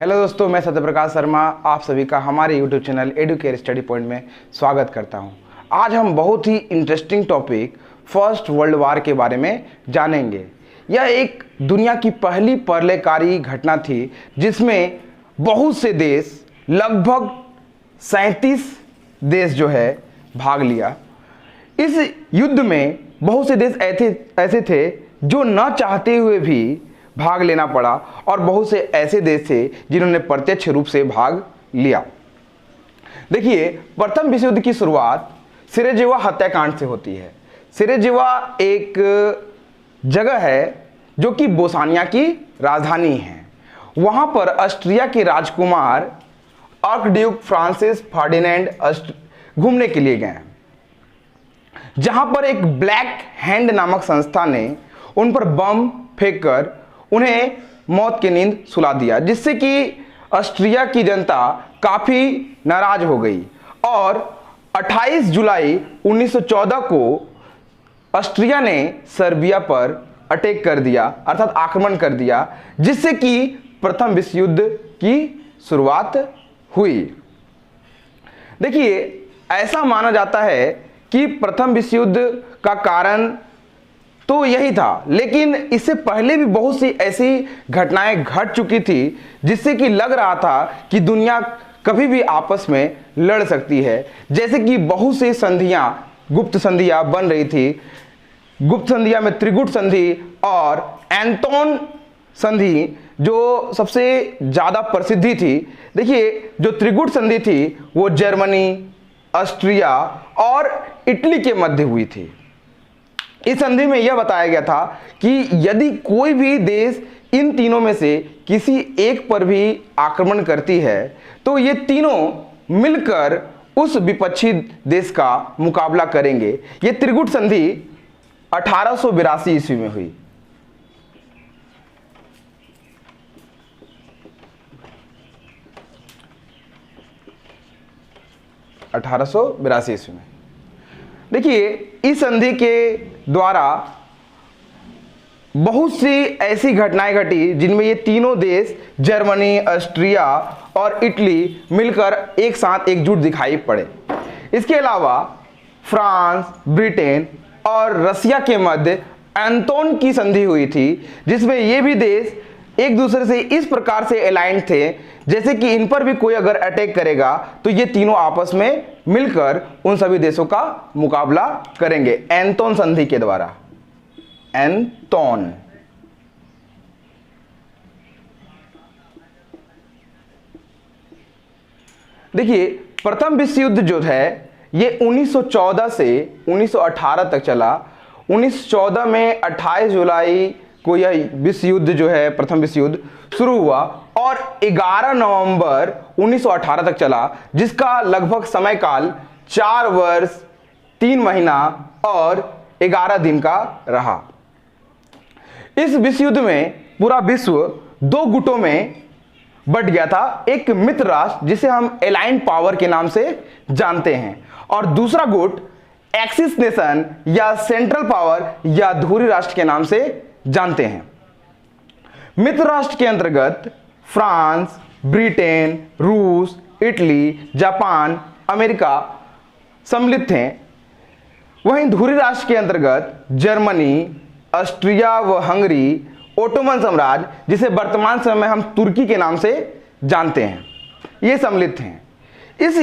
Hello दोस्तों, मैं सत्यप्रकाश शर्मा आप सभी का हमारे YouTube channel Educare Study Point में स्वागत करता हूं। आज हम बहुत ही interesting topic First World War के बारे में जानेंगे। यह एक दुनिया की पहली प्रलयकारी घटना थी जिसमें बहुत से देश, लगभग 37 देश जो है भाग लिया। इस युद्ध में बहुत से देश ऐसे थे जो न चाहते हुए भी भाग लेना पड़ा और बहुत से ऐसे देश थे जिन्होंने प्रत्यक्ष रूप से भाग लिया। देखिए, प्रथम विश्व युद्ध की शुरुआत सिरेजेवा हत्याकांड से होती है। सिरेजेवा एक जगह है जो कि बोस्निया की राजधानी है। वहां पर ऑस्ट्रिया के राजकुमार आर्कड्यूक फ्रांसिस फर्डिनेंड घूमने के लिए गए, जहां पर एक ब्लैक हैंड नामक संस्था ने उन पर बम फेंककर उन्हें मौत की नींद सुला दिया, जिससे कि ऑस्ट्रिया की जनता काफ़ी नाराज हो गई और 28 जुलाई 1914 को ऑस्ट्रिया ने सर्बिया पर अटैक कर दिया, अर्थात आक्रमण कर दिया, जिससे कि प्रथम विश्व युद्ध की शुरुआत हुई। देखिए, ऐसा माना जाता है कि प्रथम विश्व युद्ध का कारण तो यही था, लेकिन इससे पहले भी बहुत सी ऐसी घटनाएं घट चुकी थी जिससे कि लग रहा था कि दुनिया कभी भी आपस में लड़ सकती है। जैसे कि बहुत सी संधियां, गुप्त संधियां बन रही थी। गुप्त संधियां में त्रिगुट संधि और एंटोन संधि जो सबसे ज़्यादा प्रसिद्धि थी। देखिए, जो त्रिगुट संधि थी वो जर्मनी, ऑस्ट्रिया और इटली के मध्य हुई थी। इस संधि में यह बताया गया था कि यदि कोई भी देश इन तीनों में से किसी एक पर भी आक्रमण करती है तो ये तीनों मिलकर उस विपक्षी देश का मुकाबला करेंगे। ये त्रिगुट संधि 1882 ईस्वी में हुई। ईस्वी में। देखिए, इस संधि के द्वारा बहुत सी ऐसी घटनाएं घटी जिनमें ये तीनों देश, जर्मनी, ऑस्ट्रिया और इटली, मिलकर एक साथ एकजुट दिखाई पड़े। इसके अलावा फ्रांस, ब्रिटेन और रसिया के मध्य एंटोन की संधि हुई थी, जिसमें ये भी देश एक दूसरे से इस प्रकार से अलाइंड थे जैसे कि इन पर भी कोई अगर अटैक करेगा तो ये तीनों आपस में मिलकर उन सभी देशों का मुकाबला करेंगे एंटोन संधि के द्वारा। एंटोन। देखिए, प्रथम विश्व युद्ध जो है ये 1914 से 1918 तक चला। 1914 में 28 जुलाई को यह विश्व युद्ध जो है, प्रथम विश्व युद्ध शुरू हुआ और 11 नवंबर 1918 तक चला, जिसका लगभग समय काल 4 वर्ष 3 महीना और 11 दिन का रहा। इस विश्व युद्ध में पूरा विश्व 2 गुटों में बट गया था। एक मित्र राष्ट्र जिसे हम एलाइंड पावर के नाम से जानते हैं और दूसरा गुट एक्सिस नेशन या सेंट्रल पावर या धुरी राष्ट्र के नाम से जानते हैं। मित्र राष्ट्र के अंतर्गत फ्रांस, ब्रिटेन, रूस, इटली, जापान, अमेरिका सम्मिलित थे। वहीं धुरी राष्ट्र के अंतर्गत जर्मनी, ऑस्ट्रिया व हंगरी, ओटोमन साम्राज्य जिसे वर्तमान समय में हम तुर्की के नाम से जानते हैं, ये सम्मिलित हैं। इस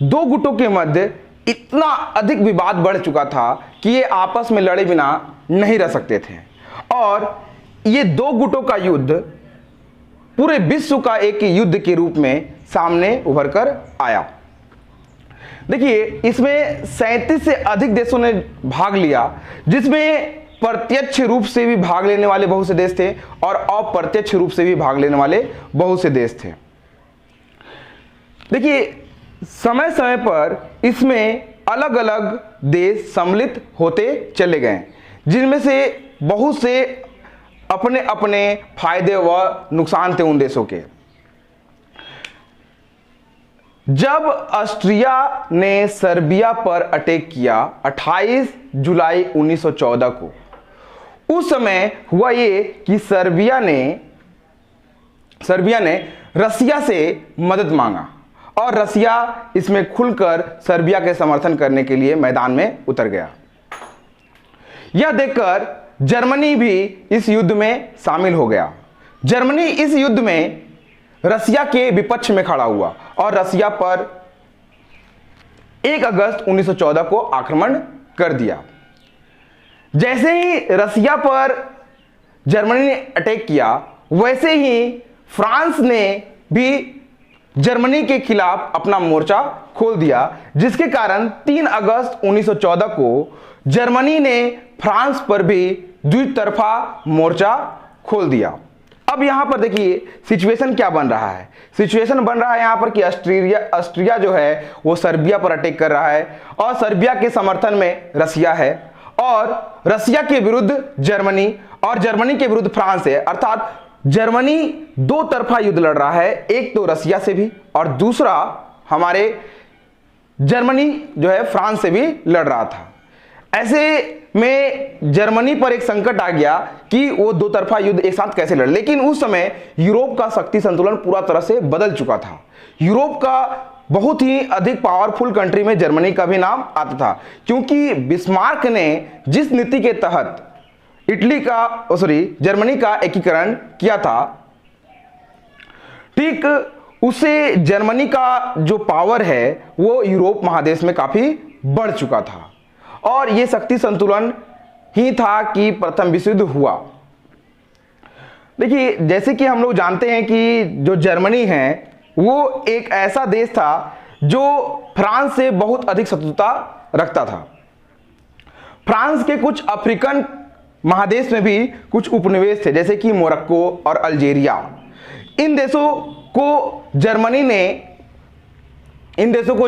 2 गुटों के मध्य इतना अधिक विवाद बढ़ चुका था कि ये आपस में लड़े बिना नहीं रह सकते थे और ये 2 गुटों का युद्ध पूरे विश्व का एक युद्ध के रूप में सामने उभर कर आया। देखिए, इसमें 37 से अधिक देशों ने भाग लिया, जिसमें प्रत्यक्ष रूप से भी भाग लेने वाले बहुत से देश थे और अप्रत्यक्ष रूप से भी भाग लेने वाले बहुत से देश थे। देखिए, समय समय पर इसमें अलग अलग देश सम्मिलित होते चले गए, जिनमें से बहुत से अपने अपने फायदे व नुकसान थे उन देशों के। जब ऑस्ट्रिया ने सर्बिया पर अटैक किया 28 जुलाई 1914 को, उस समय हुआ ये कि सर्बिया ने सर्बिया ने रसिया से मदद मांगा और रसिया इसमें खुलकर सर्बिया के समर्थन करने के लिए मैदान में उतर गया। यह देखकर जर्मनी भी इस युद्ध में शामिल हो गया। जर्मनी इस युद्ध में रसिया के विपक्ष में खड़ा हुआ और रसिया पर 1 अगस्त 1914 को आक्रमण कर दिया। जैसे ही रसिया पर जर्मनी ने अटैक किया, वैसे ही फ्रांस ने भी जर्मनी के खिलाफ अपना मोर्चा खोल दिया, जिसके कारण 3 अगस्त 1914 को जर्मनी ने फ्रांस पर भी द्वितरफा मोर्चा खोल दिया। अब यहां पर देखिए सिचुएशन क्या बन रहा है। सिचुएशन बन रहा है यहां पर कि ऑस्ट्रिया जो है वो सर्बिया पर अटैक कर रहा है और सर्बिया के समर्थन में रसिया है और रसिया के विरुद्ध जर्मनी और जर्मनी के विरुद्ध फ्रांस है। अर्थात जर्मनी दो तरफा युद्ध लड़ रहा है, एक तो रसिया से भी और दूसरा हमारे जर्मनी जो है फ्रांस से भी लड़ रहा था। ऐसे में जर्मनी पर एक संकट आ गया कि वो दो तरफा युद्ध एक साथ कैसे लड़े। लेकिन उस समय यूरोप का शक्ति संतुलन पूरा तरह से बदल चुका था। यूरोप का बहुत ही अधिक पावरफुल कंट्री में जर्मनी का भी नाम आता था, क्योंकि बिस्मार्क ने जिस नीति के तहत जर्मनी का एकीकरण किया था, ठीक उससे जर्मनी का जो पावर है वो यूरोप महादेश में काफी बढ़ चुका था और ये शक्ति संतुलन ही था कि प्रथम विश्व युद्ध हुआ। देखिए जैसे कि हम लोग जानते हैं कि जो जर्मनी है वो एक ऐसा देश था जो फ्रांस से बहुत अधिक शत्रुता रखता था। फ्रांस के कुछ अफ्रीकन महादेश में भी कुछ उपनिवेश थे, जैसे कि मोरक्को और अल्जीरिया। इन देशों को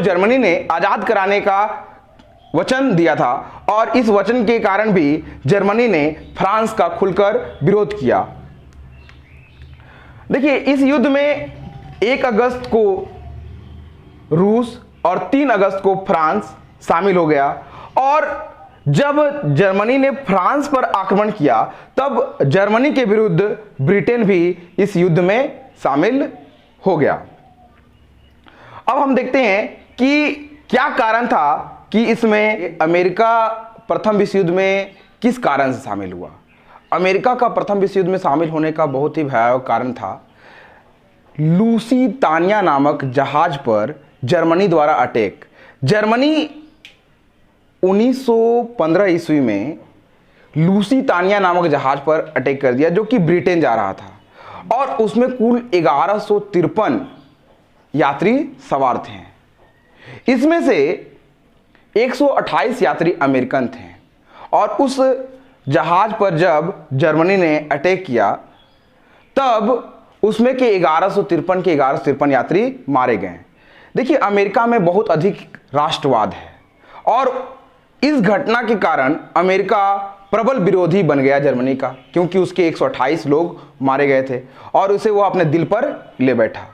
जर्मनी ने आजाद कराने का वचन दिया था और इस वचन के कारण भी जर्मनी ने फ्रांस का खुलकर विरोध किया। देखिए इस युद्ध में 1 अगस्त को रूस और 3 अगस्त को फ्रांस शामिल हो गया और जब जर्मनी ने फ्रांस पर आक्रमण किया तब जर्मनी के विरुद्ध ब्रिटेन भी इस युद्ध में शामिल हो गया। अब हम देखते हैं कि क्या कारण था कि इसमें अमेरिका प्रथम विश्व युद्ध में किस कारण से शामिल हुआ। अमेरिका का प्रथम विश्व युद्ध में शामिल होने का बहुत ही भयावह कारण था लूसीतानिया नामक जहाज पर जर्मनी द्वारा अटैक। जर्मनी 1915 ईस्वी में लूसीतानिया नामक जहाज पर अटैक कर दिया जो कि ब्रिटेन जा रहा था और उसमें कुल 1153 यात्री सवार थे। इसमें से 128 यात्री अमेरिकन थे और उस जहाज पर जब जर्मनी ने अटैक किया तब उसमें के 1153 यात्री मारे गए। देखिए अमेरिका में बहुत अधिक राष्ट्रवाद है और इस घटना के कारण अमेरिका प्रबल विरोधी बन गया जर्मनी का, क्योंकि उसके 128 लोग मारे गए थे और उसे वो अपने दिल पर ले बैठा।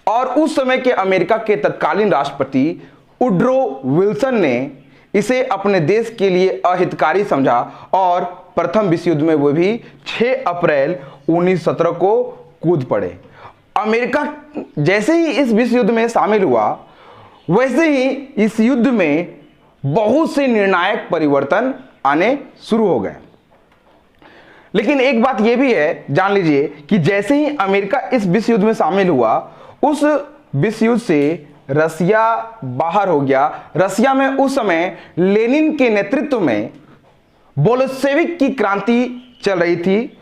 और उस समय के अमेरिका के तत्कालीन राष्ट्रपति वुड्रो विल्सन ने इसे अपने देश के लिए अहितकारी समझा और प्रथम विश्व युद्ध में वो भी 6 अप्रैल 1917 को कूद पड़े। अमेरिका जैसे ही इस विश्व युद्ध में शामिल हुआ वैसे ही इस युद्ध में बहुत से निर्णायक परिवर्तन आने शुरू हो गए। लेकिन एक बात यह भी है, जान लीजिए कि जैसे ही अमेरिका इस विश्व युद्ध में शामिल हुआ उस विश्व युद्ध से रसिया बाहर हो गया। रसिया में उस समय लेनिन के नेतृत्व में बोल्शेविक की क्रांति चल रही थी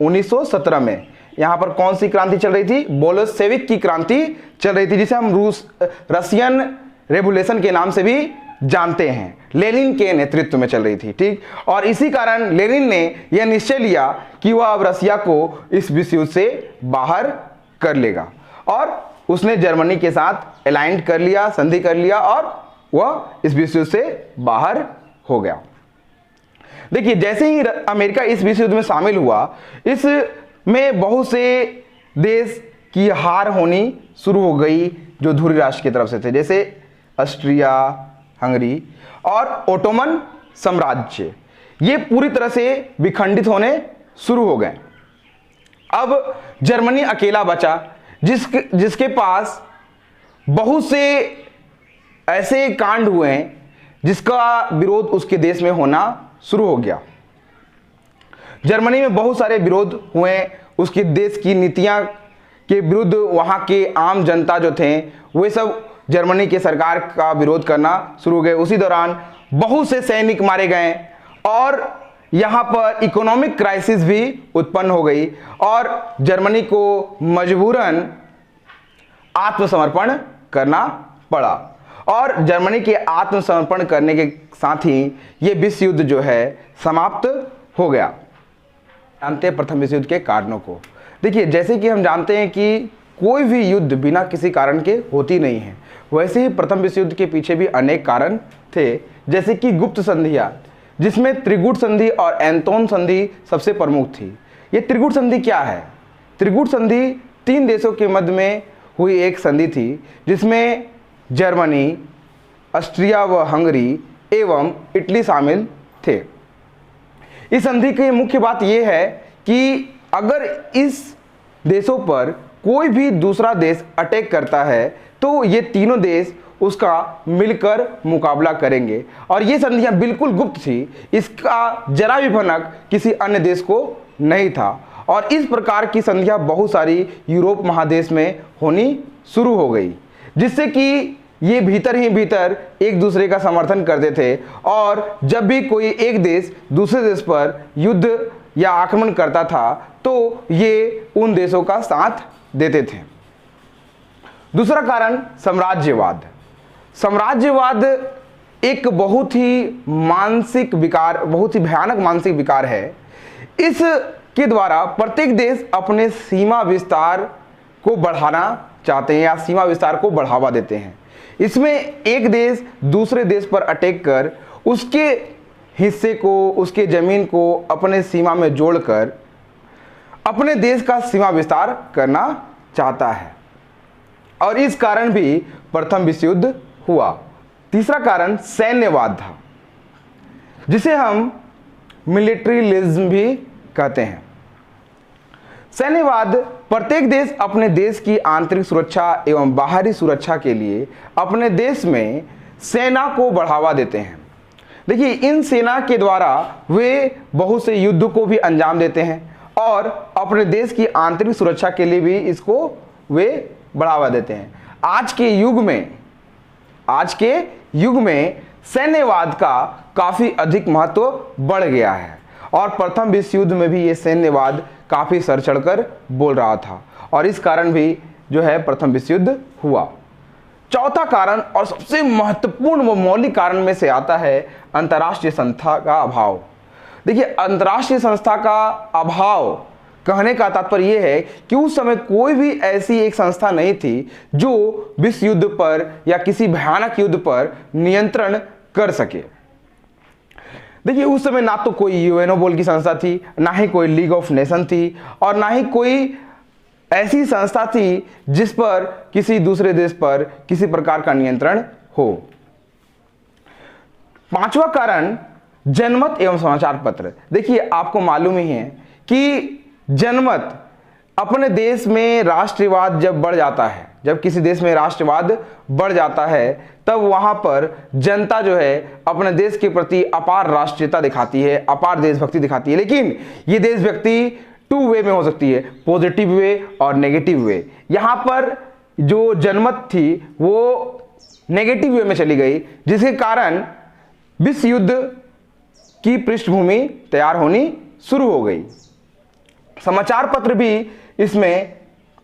1917 में। यहां पर कौन सी क्रांति चल रही थी? बोल्शेविक की क्रांति चल रही थी, जिसे हम रशियन रेवोल्यूशन के नाम से भी जानते हैं। लेनिन के नेतृत्व में चल रही थी, ठीक। और इसी कारण लेनिन ने यह निश्चय लिया कि वह अब रसिया को इस विश्व युद्ध से बाहर कर लेगा और उसने जर्मनी के साथ अलाइंड कर लिया, संधि कर लिया और वह इस विश्व युद्ध से बाहर हो गया। देखिए जैसे ही अमेरिका इस विश्व युद्ध में शामिल हुआ, इसमें बहुत से देश की हार होनी शुरू हो गई जो धुरी राष्ट्र की तरफ से थे, जैसे ऑस्ट्रिया, हंगरी और ओटोमन साम्राज्य। ये पूरी तरह से विखंडित होने शुरू हो गए। अब जर्मनी अकेला बचा जिसके पास बहुत से ऐसे कांड हुए हैं जिसका विरोध उसके देश में होना शुरू हो गया। जर्मनी में बहुत सारे विरोध हुए, उसके देश की नीतियां के विरुद्ध वहां के आम जनता जो थे वे सब जर्मनी के सरकार का विरोध करना शुरू हो गए। उसी दौरान बहुत से सैनिक मारे गए और यहाँ पर इकोनॉमिक क्राइसिस भी उत्पन्न हो गई और जर्मनी को मजबूरन आत्मसमर्पण करना पड़ा। और जर्मनी के आत्मसमर्पण करने के साथ ही ये विश्व युद्ध जो है समाप्त हो गया। जानते हैं प्रथम विश्व युद्ध के कारणों को। देखिए, जैसे कि हम जानते हैं कि कोई भी युद्ध बिना किसी कारण के होती नहीं है, वैसे ही प्रथम विश्व युद्ध के पीछे भी अनेक कारण थे, जैसे कि गुप्त संधियां, जिसमें त्रिगुट संधि और एंटोन संधि सबसे प्रमुख थी। ये त्रिगुट संधि क्या है? त्रिगुट संधि 3 देशों के मध्य में हुई एक संधि थी, जिसमें जर्मनी, ऑस्ट्रिया व हंगरी एवं इटली शामिल थे। इस संधि की मुख्य बात यह है कि अगर इस देशों पर कोई भी दूसरा देश अटैक करता है तो ये तीनों देश उसका मिलकर मुकाबला करेंगे। और ये संधियां बिल्कुल गुप्त थी, इसका जरा भी भनक किसी अन्य देश को नहीं था। और इस प्रकार की संधियां बहुत सारी यूरोप महादेश में होनी शुरू हो गई, जिससे कि ये भीतर ही भीतर एक दूसरे का समर्थन करते थे और जब भी कोई एक देश दूसरे देश पर युद्ध या आक्रमण करता था तो ये उन देशों का साथ देते थे। दूसरा कारण साम्राज्यवाद। साम्राज्यवाद एक बहुत ही मानसिक विकार, बहुत ही भयानक मानसिक विकार है। इसके द्वारा प्रत्येक देश अपने सीमा विस्तार को बढ़ाना चाहते हैं या सीमा विस्तार को बढ़ावा देते हैं। इसमें एक देश दूसरे देश पर अटैक कर उसके हिस्से को, उसके जमीन को अपने सीमा में जोड़कर अपने देश का सीमा विस्तार करना चाहता है और इस कारण भी प्रथम विश्व युद्ध हुआ। तीसरा कारण सैन्यवाद था, जिसे हम मिलिट्रियलिज्म भी कहते हैं। सैन्यवाद, प्रत्येक देश अपने देश की आंतरिक सुरक्षा एवं बाहरी सुरक्षा के लिए अपने देश में सेना को बढ़ावा देते हैं। देखिए, इन सेना के द्वारा वे बहुत से युद्ध को भी अंजाम देते हैं और अपने देश की आंतरिक सुरक्षा के लिए भी इसको वे बढ़ावा देते हैं। आज के युग में सैन्यवाद का काफी अधिक महत्व बढ़ गया है और प्रथम विश्व युद्ध में भी ये सैन्यवाद काफी सर चढ़कर बोल रहा था और इस कारण भी जो है प्रथम विश्व युद्ध हुआ। चौथा कारण और सबसे महत्वपूर्ण व मौलिक कारण में से आता है अंतर्राष्ट्रीय संस्था का अभाव। देखिए, अंतर्राष्ट्रीय संस्था का अभाव कहने का तात्पर्य यह है कि उस समय कोई भी ऐसी एक संस्था नहीं थी जो विश्व युद्ध पर या किसी भयानक युद्ध पर नियंत्रण कर सके। देखिए, उस समय ना तो कोई यूएनओ बोल की संस्था थी, ना ही कोई लीग ऑफ नेशन थी और ना ही कोई ऐसी संस्था थी जिस पर किसी दूसरे देश पर किसी प्रकार का नियंत्रण हो। पांचवा कारण जनमत एवं समाचार पत्र। देखिए, आपको मालूम ही है कि जनमत, अपने देश में राष्ट्रवाद जब बढ़ जाता है, जब किसी देश में राष्ट्रवाद बढ़ जाता है तब वहां पर जनता जो है अपने देश के प्रति अपार राष्ट्रीयता दिखाती है, अपार देशभक्ति दिखाती है। लेकिन ये देशभक्ति 2 वे में हो सकती है, पॉजिटिव वे और नेगेटिव वे। यहाँ पर जो जनमत थी वो नेगेटिव वे में चली गई, जिसके कारण विश्व युद्ध की पृष्ठभूमि तैयार होनी शुरू हो गई। समाचार पत्र भी इसमें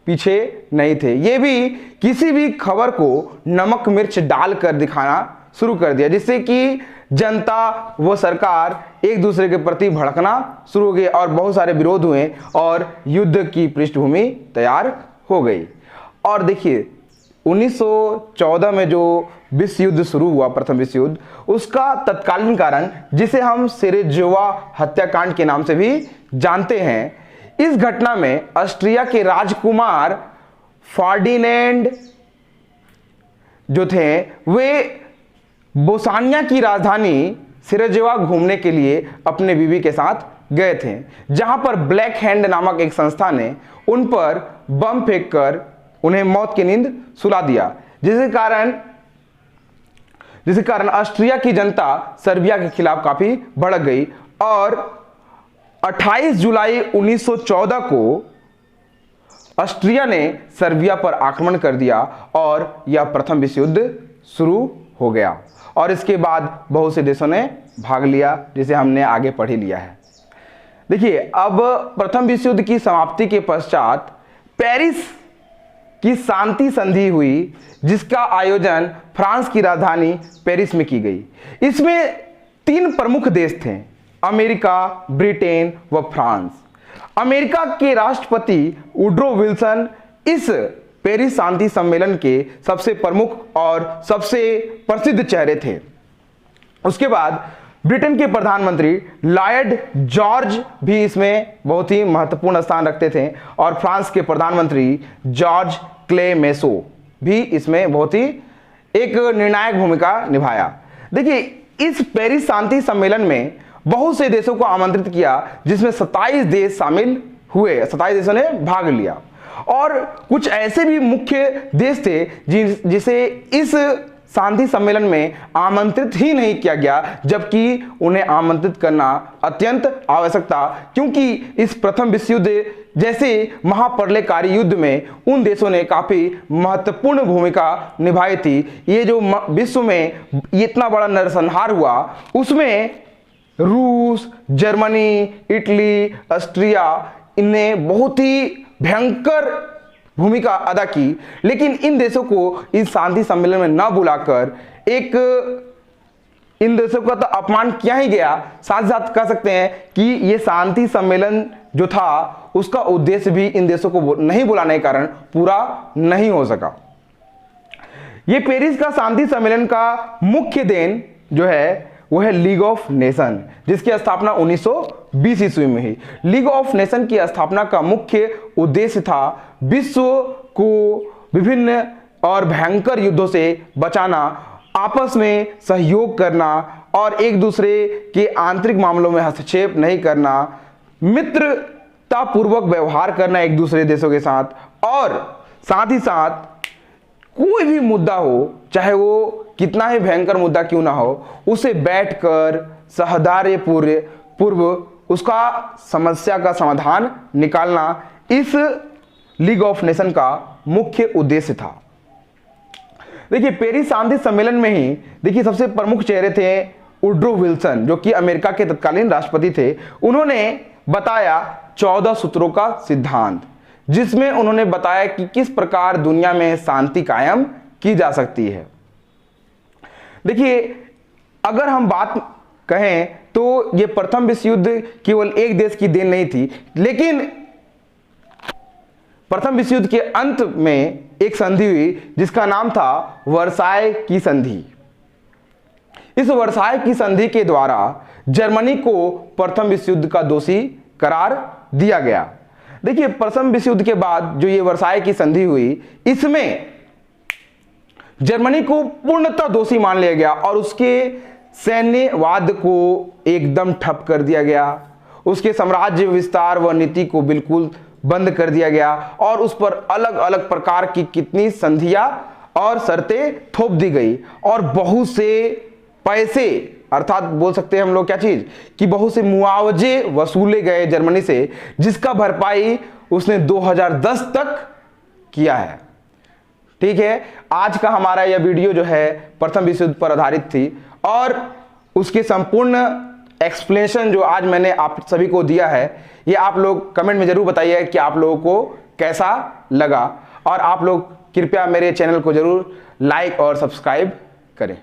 पीछे नहीं थे, ये भी किसी भी खबर को नमक मिर्च डालकर दिखाना शुरू कर दिया, जिससे कि जनता व सरकार एक दूसरे के प्रति भड़कना शुरू हो गई और बहुत सारे विरोध हुए और युद्ध की पृष्ठभूमि तैयार हो गई। और देखिए, 1914 में जो विश्व युद्ध शुरू हुआ, प्रथम विश्व युद्ध, उसका तत्कालीन कारण, जिसे हम सेरेजोवा हत्याकांड के नाम से भी जानते हैं, इस घटना में ऑस्ट्रिया के राजकुमार फर्डिनेंड जो थे वे बोस्निया की राजधानी सेरेजोवा घूमने के लिए अपने बीवी के साथ गए थे, जहां पर ब्लैक हैंड नामक एक संस्था ने उन पर बम फेंककर उन्हें मौत की नींद सुला दिया, जिसके कारण ऑस्ट्रिया की जनता सर्बिया के खिलाफ काफी भड़क गई और 28 जुलाई 1914 को ऑस्ट्रिया ने सर्बिया पर आक्रमण कर दिया और यह प्रथम विश्व युद्ध शुरू हो गया। और इसके बाद बहुत से देशों ने भाग लिया, जिसे हमने आगे पढ़ ही लिया है। देखिए, अब प्रथम विश्व युद्ध की समाप्ति के पश्चात पेरिस की शांति संधि हुई, जिसका आयोजन फ्रांस की राजधानी पेरिस में की गई। इसमें 3 प्रमुख देश थे, अमेरिका, ब्रिटेन व फ्रांस। अमेरिका के राष्ट्रपति वुड्रो विल्सन इस पेरिस शांति सम्मेलन के सबसे प्रमुख और सबसे प्रसिद्ध चेहरे थे। उसके बाद ब्रिटेन के प्रधानमंत्री लॉर्ड जॉर्ज भी इसमें बहुत ही महत्वपूर्ण स्थान रखते थे और फ्रांस के प्रधानमंत्री जॉर्ज क्लेमेंसो भी इसमें बहुत ही एक निर्णायक भूमिका निभाया। देखिए, इस पेरिस शांति सम्मेलन में बहुत से देशों को आमंत्रित किया, जिसमें 27 देश शामिल हुए, 27 देशों ने भाग लिया और कुछ ऐसे भी मुख्य देश थे जिसे इस शांति सम्मेलन में आमंत्रित ही नहीं किया गया, जबकि उन्हें आमंत्रित करना अत्यंत आवश्यक था, क्योंकि इस प्रथम विश्व युद्ध जैसे महाप्रलयकारी युद्ध में उन देशों ने काफी महत्वपूर्ण भूमिका निभाई थी। ये जो विश्व में इतना बड़ा नरसंहार हुआ, उसमें रूस, जर्मनी, इटली, ऑस्ट्रिया, इनने बहुत ही भयंकर भूमिका अदा की। लेकिन इन देशों को इस शांति सम्मेलन में न बुलाकर इन देशों का तो अपमान किया ही गया, साथ साथ कह सकते हैं कि ये शांति सम्मेलन जो था उसका उद्देश्य भी इन देशों को नहीं बुलाने के कारण पूरा नहीं हो सका। ये पेरिस का शांति सम्मेलन का मुख्य देन जो है वो है लीग ऑफ नेशन, जिसकी स्थापना 1920 ईस्वी में हुई। लीग ऑफ नेशन की स्थापना का मुख्य उद्देश्य था विश्व को विभिन्न और भयंकर युद्धों से बचाना, आपस में सहयोग करना और एक दूसरे के आंतरिक मामलों में हस्तक्षेप नहीं करना, मित्रतापूर्वक व्यवहार करना एक दूसरे देशों के साथ, और साथ ही साथ कोई भी मुद्दा हो, चाहे वो कितना ही भयंकर मुद्दा क्यों ना हो, उसे बैठकर सहदार्य पूर्व उसका समस्या का समाधान निकालना इस लीग ऑफ नेशन का मुख्य उद्देश्य था। देखिए, पेरिस शांति सम्मेलन में ही देखिए सबसे प्रमुख चेहरे थे वुड्रो विल्सन, जो कि अमेरिका के तत्कालीन राष्ट्रपति थे। उन्होंने बताया 14 सूत्रों का सिद्धांत, जिसमें उन्होंने बताया कि किस प्रकार दुनिया में शांति कायम की जा सकती है। देखिए, अगर हम बात कहें तो ये प्रथम विश्व युद्ध केवल एक देश की देन नहीं थी, लेकिन प्रथम विश्व युद्ध के अंत में एक संधि हुई जिसका नाम था वर्साय की संधि। इस वर्साय की संधि के द्वारा जर्मनी को प्रथम विश्व युद्ध का दोषी करार दिया गया। देखिए, प्रथम विश्व युद्ध के बाद जो ये वर्साय की संधि हुई, इसमें जर्मनी को पूर्णतः दोषी मान लिया गया और उसके सैन्यवाद को एकदम ठप कर दिया गया। उसके साम्राज्य विस्तार व नीति को बिल्कुल बंद कर दिया गया और उस पर अलग अलग प्रकार की कितनी संधियां और शर्तें थोप दी गई और बहुत से पैसे, अर्थात बोल सकते हैं हम लोग क्या चीज कि बहुत से मुआवजे वसूले गए जर्मनी से, जिसका भरपाई उसने 2010 तक किया है। ठीक है, आज का हमारा यह वीडियो जो है प्रथम विश्व युद्ध पर आधारित थी और उसके संपूर्ण एक्सप्लेनेशन जो आज मैंने आप सभी को दिया है, ये आप लोग कमेंट में जरूर बताइए कि आप लोगों को कैसा लगा, और आप लोग कृपया मेरे चैनल को जरूर लाइक और सब्सक्राइब करें।